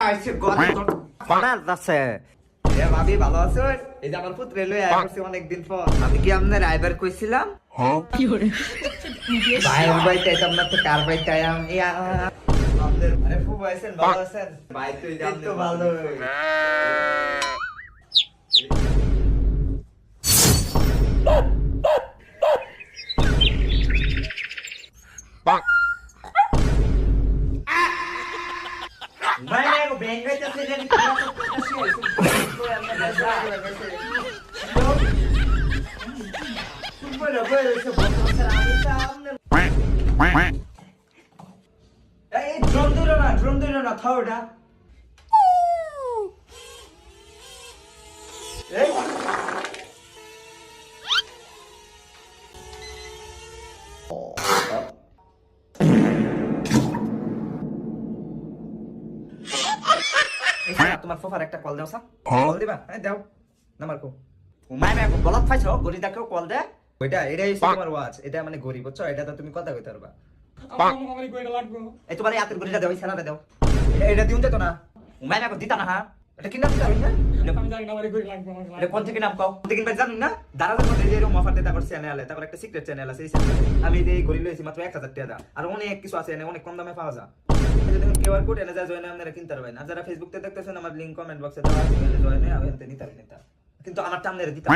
আইছে গত পাড়ার আছে এ ভাবি ভালো আছো এই যে আমার পুত্র লই আয়া করছে অনেক দিন পর আমি কি আপনার আইবার কইছিলাম কি করে ভাই ভাই তাই তোমরা তো কার ভাই তাই আমি আপনাদের আরে খুব আছেন ভালো আছেন ভাই তুই জান তো ভালো ভাই ও বেঙ্গে যাচ্ছে যে কি ড্রোন দিল না থাওটা এই তোমার ফোফার একটা কল দাও কল দিবা হ্যাঁ দাও নাম্বার কো মাই মে বলত পাইছো গরি দেখো কল দে ওইটা এটাই তোমার ওয়াচ এটা মানে গরি বুঝছো এটা তো তুমি কথা কইতে পারবা আমার কইটা লাগবে এই তোমার হাতের গরিটা দাও ছানা দাও এটা দিউন তো না মাই মে দিতা না হ্যাঁ এটা কি নাম দিতা হইছে আমি জানি না আমার কই লাগবে এটা কোন থেকে নাম কও থেকে ভাই জানেন না দারাজের মধ্যে যে এরকম অফার দেতা করছে চ্যানেলে তারপর একটা সিক্রেট চ্যানেল আছে এই চ্যানেলে আমি এই গরি লইছি মাত্র 1000 টাকা আর অনেক কিছু আছে অনেক কম দামে পাওয়া যায় এই দেখুন কিউআর কোড এনে যা জয়েন আপনারা কিনতে পারবেন আর যারা ফেসবুক তে দেখতেছেন আমার লিংক কমেন্ট বক্সে দেওয়া আছে জয়েন আমি এনতে নিতে পারবেন কিন্তু আমার টামনের দিতা